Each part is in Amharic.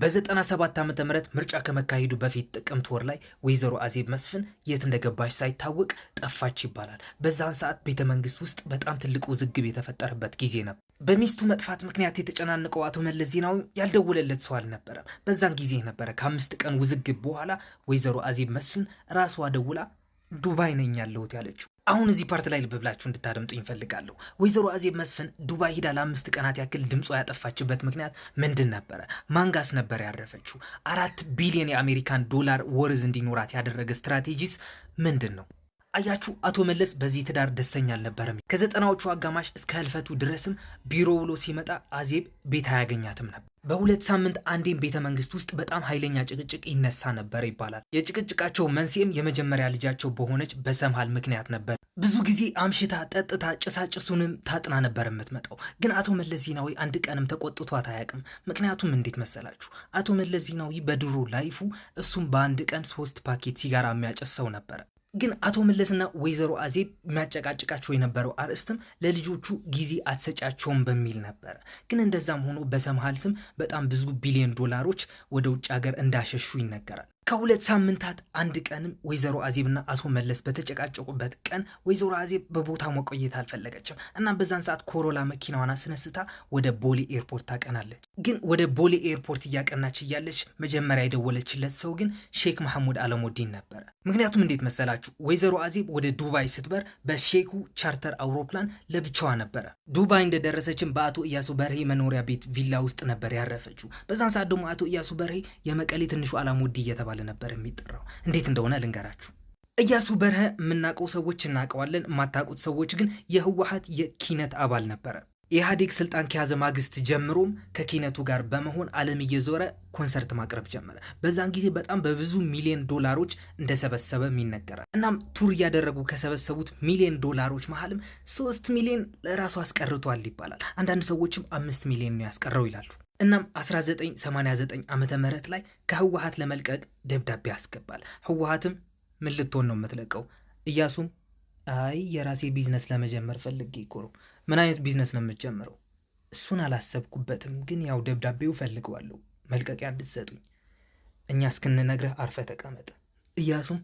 በ97 ዓመተ ምህረት ምርጫ ከመካሄዱ በፊት ጥቅምት ወር ላይ ወይዘሮ አዜብ መስፍን የት እንደገባች ሳይታወቅ ጠፋች ይባላል። በዛን ሰዓት ቤተ መንግስት ውስጥ በጣም ትልቅ ውዝግብ የተፈጠረበት ጊዜ ነበር። በሚስቱ መጥፋት ምክንያት የተጨናነቀው አቶ መለስ ዜናዊ ያልደወለለት ሰው አልነበረም። በዛን ጊዜ ነበረ ከ5 ቀን ውዝግብ በኋላ ወይዘሮ አዜብ መስፍን ራስዋ ደውላ ዱባይ ነኝ ያለሁት ያለችው። አሁን እዚህ ፓርት ላይ ልብ ብላችሁ እንድታደምጡ ይፈልጋለሁ። ወይዘሮ አዜብ መስፍን ዱባይ ሂዳ ለ5 ቀናት ያክል ድምጿ ያጠፋችበት ምክንያት ምንድን ነበረ? ማንጋስ ነበር ያረፈችው? 4 ቢሊዮን የአሜሪካን ዶላር ወርዝ እንዲኖራት ያደረገ ስትራቴጂስ ምንድን ነው? አያችሁ፣ አቶ መለስ በዚህ ትዳር ደስተኛ አልነበረም። ከ90ዎቹ አጋማሽ እስከ ህልፈቱ ድረስም ቢሮ ውሎ ሲመጣ አዜብ ቤት አያገኛትም ነበር። በ2 ሳምንት አንዴም ቤተ መንግስት ውስጥ በጣም ኃይለኛ ጭቅጭቅ ይነሳ ነበር ይባላል። የጭቅጭቃቸው መንስኤም የመጀመሪያ ልጃቸው በሆነች በሰምሃል ምክንያት ነበር። ብዙ ጊዜ አምሽታ ጠጥታ ጭሳጭሱንም ታጥና ነበር የምትመጣው። ግን አቶ መለስ ዜናዊ አንድ ቀንም ተቆጥቷት አያውቅም። ምክንያቱም እንዴት መሰላችሁ? አቶ መለስ ዜናዊ በድሮ ላይፉ እሱም በአንድ ቀን 3 ፓኬት ሲጋራ የሚያጨስ ሰው ነበረ። ግን አቶ መለስና ወይዘሮ አዜብ የሚያጨቃጭቃቸው የነበረው አርዕስትም ለልጆቹ ጊዜ አትሰጫቸውም በሚል ነበረ። ግን እንደዛም ሆኖ በሰምሃል ስም በጣም ብዙ ቢሊዮን ዶላሮች ወደ ውጭ ሀገር እንዳሸሹ ይነገራል። ከ2 ሳምንታት አንድ ቀንም ወይዘሮ አዜብና አቶ መለስ በተጨቃጨቁበት ቀን ወይዘሮ አዜብ በቦታ መቆየት አልፈለገችም እና በዛን ሰዓት ኮሮላ መኪናዋን አስነስታ ወደ ቦሌ ኤርፖርት ታቀናለች። ግን ወደ ቦሌ ኤርፖርት እያቀናች እያለች መጀመሪያ የደወለችለት ሰው ግን ሼክ መሐሙድ አለሙዲን ነበረ። ምክንያቱም እንዴት መሰላችሁ? ወይዘሮ አዜብ ወደ ዱባይ ስትበር በሼኩ ቻርተር አውሮፕላን ለብቻዋ ነበረ። ዱባይ እንደደረሰችም በአቶ እያሱ በርሄ መኖሪያ ቤት ቪላ ውስጥ ነበር ያረፈችው። በዛን ሰዓት ደግሞ አቶ እያሱ በርሄ የመቀሌ ትንሹ አላሙዲ እየተባለ ነበር የሚጠራው። እንዴት እንደሆነ ልንገራችሁ። እያሱ በርሄ የምናውቀው ሰዎች እናውቀዋለን፣ የማታውቁት ሰዎች ግን የህወሓት የኪነት አባል ነበረ። ኢህአዴግ ስልጣን ከያዘ ማግስት ጀምሮም ከኪነቱ ጋር በመሆን ዓለም እየዞረ ኮንሰርት ማቅረብ ጀመረ። በዛን ጊዜ በጣም በብዙ ሚሊዮን ዶላሮች እንደሰበሰበም ይነገራል። እናም ቱር እያደረጉ ከሰበሰቡት ሚሊዮን ዶላሮች መሀልም 3 ሚሊዮን ለራሱ አስቀርቷል ይባላል። አንዳንድ ሰዎችም 5 ሚሊዮን ነው ያስቀረው ይላሉ። እናም 1989 ዓመተ ምህረት ላይ ከህወሓት ለመልቀቅ ደብዳቤ ያስገባል። ህወሓትም ምን ልትሆን ነው የምትለቀው? እያሱም አይ የራሴ ቢዝነስ ለመጀመር ፈልጌ እኮ ነው። ምን አይነት ቢዝነስ ነው የምትጀምረው? እሱን አላሰብኩበትም፣ ግን ያው ደብዳቤው ፈልገዋለሁ መልቀቂያ እንድትሰጡኝ፣ እኛ እስክንነግረህ አርፈ ተቀመጠ። እያሱም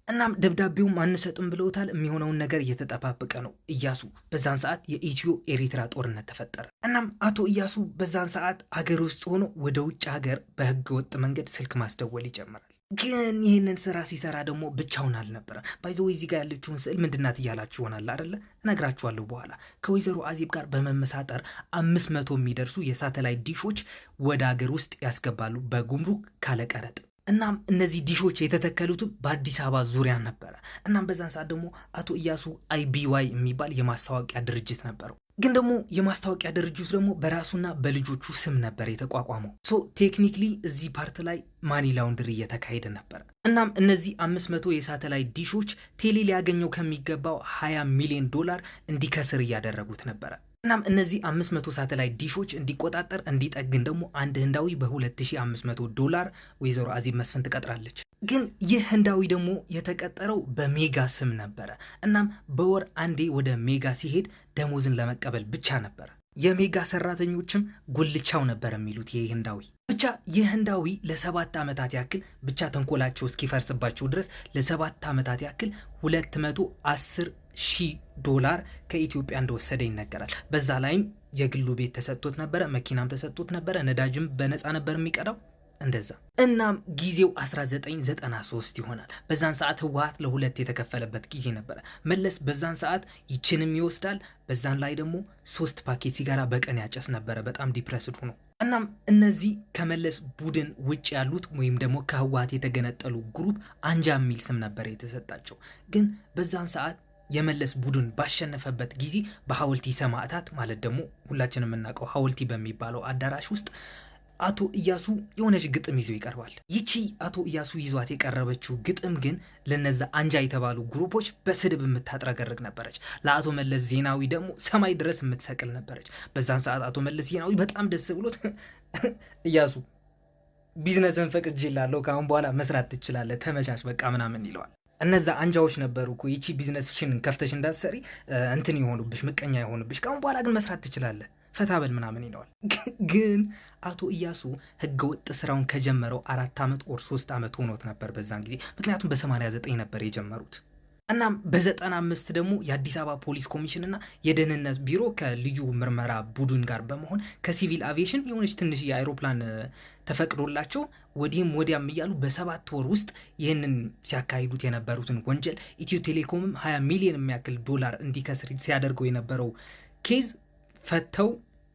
እናም ደብዳቤውም አንሰጥም ብለውታል። የሚሆነውን ነገር እየተጠባበቀ ነው እያሱ። በዛን ሰዓት የኢትዮ ኤሪትራ ጦርነት ተፈጠረ። እናም አቶ እያሱ በዛን ሰዓት ሀገር ውስጥ ሆኖ ወደ ውጭ ሀገር በህገ ወጥ መንገድ ስልክ ማስደወል ይጀምራል። ግን ይህንን ስራ ሲሰራ ደግሞ ብቻውን አልነበረም። ባይዘው እዚህ ጋር ያለችውን ስዕል ምንድናት እያላችሁ ይሆናል አይደለ? እነግራችኋለሁ በኋላ። ከወይዘሮ አዜብ ጋር በመመሳጠር 500 የሚደርሱ የሳተላይት ዲሾች ወደ ሀገር ውስጥ ያስገባሉ በጉምሩክ ካለቀረጥ። እናም እነዚህ ዲሾች የተተከሉትም በአዲስ አበባ ዙሪያ ነበረ። እናም በዛን ሰዓት ደግሞ አቶ እያሱ IBY የሚባል የማስታወቂያ ድርጅት ነበረው። ግን ደግሞ የማስታወቂያ ድርጅቱ ደግሞ በራሱና በልጆቹ ስም ነበር የተቋቋመው። ቴክኒክሊ እዚህ ፓርት ላይ ማኒ ላውንድሪ እየተካሄደ ነበር። እናም እነዚህ 500 የሳተላይት ዲሾች ቴሌ ሊያገኘው ከሚገባው 20 ሚሊዮን ዶላር እንዲከስር እያደረጉት ነበረ። እናም እነዚህ 500 ሳተላይት ዲሾች እንዲቆጣጠር እንዲጠግን ደግሞ አንድ ህንዳዊ በ2500 ዶላር ወይዘሮ አዜብ መስፍን ትቀጥራለች። ግን ይህ ህንዳዊ ደግሞ የተቀጠረው በሜጋ ስም ነበረ። እናም በወር አንዴ ወደ ሜጋ ሲሄድ ደሞዝን ለመቀበል ብቻ ነበረ። የሜጋ ሰራተኞችም ጉልቻው ነበር የሚሉት ይህ ህንዳዊ። ብቻ ይህ ህንዳዊ ለ7 ዓመታት ያክል ብቻ ተንኮላቸው እስኪፈርስባቸው ድረስ ለ7 ዓመታት ያክል 210,000 ዶላር ከኢትዮጵያ እንደወሰደ ይነገራል። በዛ ላይም የግሉ ቤት ተሰጥቶት ነበረ፣ መኪናም ተሰጥቶት ነበረ፣ ነዳጅም በነፃ ነበር የሚቀዳው እንደዛ። እናም ጊዜው 1993 ይሆናል። በዛን ሰዓት ህወሓት ለ2 የተከፈለበት ጊዜ ነበረ። መለስ በዛን ሰዓት ይችንም ይወስዳል፣ በዛን ላይ ደግሞ 3 ፓኬት ሲጋራ በቀን ያጨስ ነበረ፣ በጣም ዲፕረስድ ሆኖ። እናም እነዚህ ከመለስ ቡድን ውጭ ያሉት ወይም ደግሞ ከህወሓት የተገነጠሉ ግሩፕ አንጃ የሚል ስም ነበር የተሰጣቸው። ግን በዛን ሰዓት የመለስ ቡድን ባሸነፈበት ጊዜ በሐውልቲ ሰማዕታት ማለት ደግሞ ሁላችንም የምናውቀው ሐውልቲ በሚባለው አዳራሽ ውስጥ አቶ እያሱ የሆነች ግጥም ይዞ ይቀርባል። ይቺ አቶ እያሱ ይዟት የቀረበችው ግጥም ግን ለነዛ አንጃ የተባሉ ግሩፖች በስድብ የምታጥረገርግ ነበረች። ለአቶ መለስ ዜናዊ ደግሞ ሰማይ ድረስ የምትሰቅል ነበረች። በዛን ሰዓት አቶ መለስ ዜናዊ በጣም ደስ ብሎት እያሱ ቢዝነስን ፈቅጄልሃለሁ፣ ከአሁን በኋላ መስራት ትችላለህ፣ ተመቻች በቃ ምናምን ይለዋል። እነዛ አንጃዎች ነበሩ እኮ ይቺ ቢዝነስሽን ከፍተሽ እንዳትሰሪ እንትን ይሆኑብሽ፣ ምቀኛ ይሆኑብሽ፣ ከአሁን በኋላ ግን መስራት ትችላለህ ፈታበል ምናምን ይለዋል። ግን አቶ ኢያሱ ህገወጥ ስራውን ከጀመረው 4 ዓመት ኦር 3 ዓመት ሆኖት ነበር በዛን ጊዜ። ምክንያቱም በ89 ነበር የጀመሩት። እናም በ95 ደግሞ የአዲስ አበባ ፖሊስ ኮሚሽን እና የደህንነት ቢሮ ከልዩ ምርመራ ቡድን ጋር በመሆን ከሲቪል አቪዬሽን የሆነች ትንሽ የአይሮፕላን ተፈቅዶላቸው ወዲህም ወዲያም እያሉ በ7 ወር ውስጥ ይህንን ሲያካሂዱት የነበሩትን ወንጀል ኢትዮ ቴሌኮምም 20 ሚሊዮን የሚያክል ዶላር እንዲከስር ሲያደርገው የነበረው ኬዝ ፈተው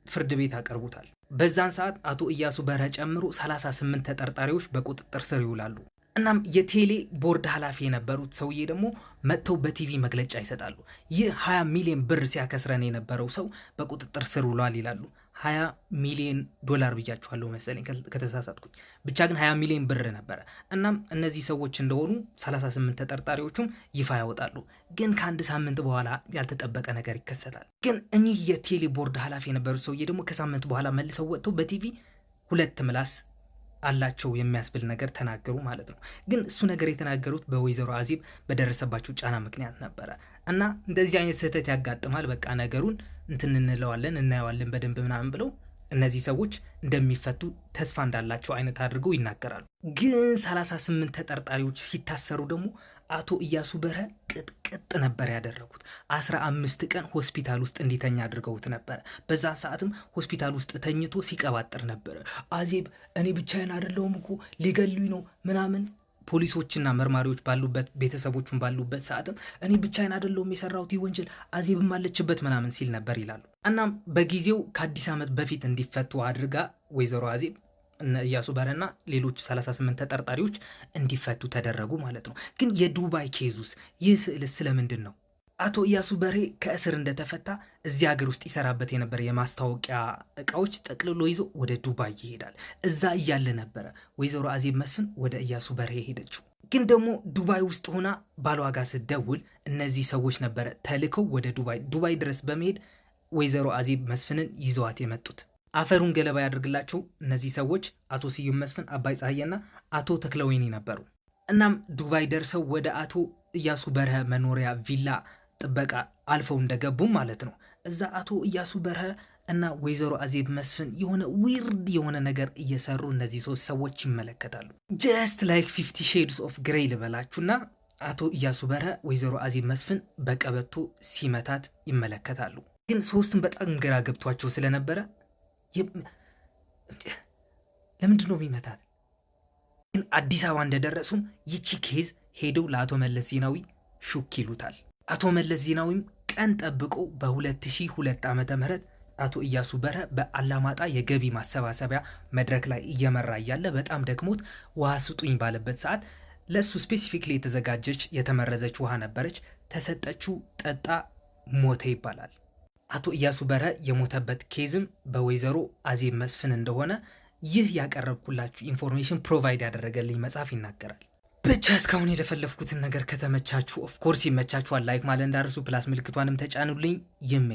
ፍርድ ቤት አቀርቡታል። በዛን ሰዓት አቶ ኢያሱ በርሀ ጨምሮ 38 ተጠርጣሪዎች በቁጥጥር ስር ይውላሉ። እናም የቴሌ ቦርድ ኃላፊ የነበሩት ሰውዬ ደግሞ መጥተው በቲቪ መግለጫ ይሰጣሉ። ይህ 20 ሚሊዮን ብር ሲያከስረን የነበረው ሰው በቁጥጥር ስር ውሏል ይላሉ። 20 ሚሊዮን ዶላር ብያችኋለሁ መሰለኝ ከተሳሳትኩኝ። ብቻ ግን 20 ሚሊዮን ብር ነበረ። እናም እነዚህ ሰዎች እንደሆኑ 38 ተጠርጣሪዎቹም ይፋ ያወጣሉ። ግን ከአንድ ሳምንት በኋላ ያልተጠበቀ ነገር ይከሰታል። ግን እኚህ የቴሌ ቦርድ ኃላፊ የነበሩት ሰውዬ ደግሞ ከሳምንት በኋላ መልሰው ወጥተው በቲቪ 2 ምላስ አላቸው የሚያስብል ነገር ተናገሩ ማለት ነው። ግን እሱ ነገር የተናገሩት በወይዘሮ አዜብ በደረሰባቸው ጫና ምክንያት ነበረ። እና እንደዚህ አይነት ስህተት ያጋጥማል። በቃ ነገሩን እንትን እንለዋለን እናየዋለን በደንብ ምናምን ብለው እነዚህ ሰዎች እንደሚፈቱ ተስፋ እንዳላቸው አይነት አድርገው ይናገራሉ። ግን 38 ተጠርጣሪዎች ሲታሰሩ ደግሞ አቶ ኢያሱ በርሀ ቅጥቅጥ ነበር ያደረጉት። 15 ቀን ሆስፒታል ውስጥ እንዲተኛ አድርገውት ነበር። በዛን ሰዓትም ሆስፒታል ውስጥ ተኝቶ ሲቀባጥር ነበር። አዜብ እኔ ብቻዬን አይደለሁም እኮ ሊገሉኝ ነው ምናምን። ፖሊሶችና መርማሪዎች ባሉበት ቤተሰቦቹን ባሉበት ሰዓትም እኔ ብቻዬን አይደለሁም የሰራሁት ወንጀል አዜብም አለችበት ምናምን ሲል ነበር ይላሉ። እናም በጊዜው ከአዲስ ዓመት በፊት እንዲፈቱ አድርጋ ወይዘሮ አዜብ ኢያሱ በርሀና ሌሎች 38 ተጠርጣሪዎች እንዲፈቱ ተደረጉ ማለት ነው። ግን የዱባይ ኬዙስ ይህ ስዕልስ ስለምንድን ነው? አቶ ኢያሱ በርሀ ከእስር እንደተፈታ እዚህ ሀገር ውስጥ ይሰራበት የነበረ የማስታወቂያ እቃዎች ጠቅልሎ ይዞ ወደ ዱባይ ይሄዳል። እዛ እያለ ነበረ ወይዘሮ አዜብ መስፍን ወደ ኢያሱ በርሀ ሄደችው። ግን ደግሞ ዱባይ ውስጥ ሆና ባሏ ጋር ስትደውል እነዚህ ሰዎች ነበረ ተልከው ወደ ዱባይ ድረስ በመሄድ ወይዘሮ አዜብ መስፍንን ይዘዋት የመጡት። አፈሩን ገለባ ያደርግላቸው እነዚህ ሰዎች አቶ ስዩም መስፍን፣ አባይ ፀሐዬና አቶ ተክለወይኒ ነበሩ። እናም ዱባይ ደርሰው ወደ አቶ ኢያሱ በርሀ መኖሪያ ቪላ ጥበቃ አልፈው እንደገቡም ማለት ነው እዛ አቶ ኢያሱ በርሀ እና ወይዘሮ አዜብ መስፍን የሆነ ዊርድ የሆነ ነገር እየሰሩ እነዚህ 3 ሰዎች ይመለከታሉ። ጀስት ላይክ 50 ሼድስ ኦፍ ግሬይ ልበላችሁና አቶ ኢያሱ በርሀ ወይዘሮ አዜብ መስፍን በቀበቶ ሲመታት ይመለከታሉ። ግን 3ቱም በጣም ግራ ገብቷቸው ስለነበረ ለምንድን ነው የሚመታት? ግን አዲስ አበባ እንደደረሱም ይቺ ኬዝ ሄደው ለአቶ መለስ ዜናዊ ሹክ ይሉታል። አቶ መለስ ዜናዊም ቀን ጠብቆ በ2002 ዓመተ ምህረት አቶ ኢያሱ በርሀ በአላማጣ የገቢ ማሰባሰቢያ መድረክ ላይ እየመራ እያለ በጣም ደክሞት ውሃ ስጡኝ ባለበት ሰዓት ለሱ ስፔሲፊክሊ የተዘጋጀች የተመረዘች ውሃ ነበረች። ተሰጠችው፣ ጠጣ፣ ሞተ ይባላል። አቶ ኢያሱ በርሀ የሞተበት ኬዝም በወይዘሮ አዜብ መስፍን እንደሆነ ይህ ያቀረብኩላችሁ ኢንፎርሜሽን ፕሮቫይድ ያደረገልኝ መጽሐፍ ይናገራል። ብቻ እስካሁን የደፈለፍኩትን ነገር ከተመቻችሁ ኦፍኮርስ ይመቻችኋል፣ ላይክ ማለት እንዳርሱ፣ ፕላስ ምልክቷንም ተጫኑልኝ። ይሜ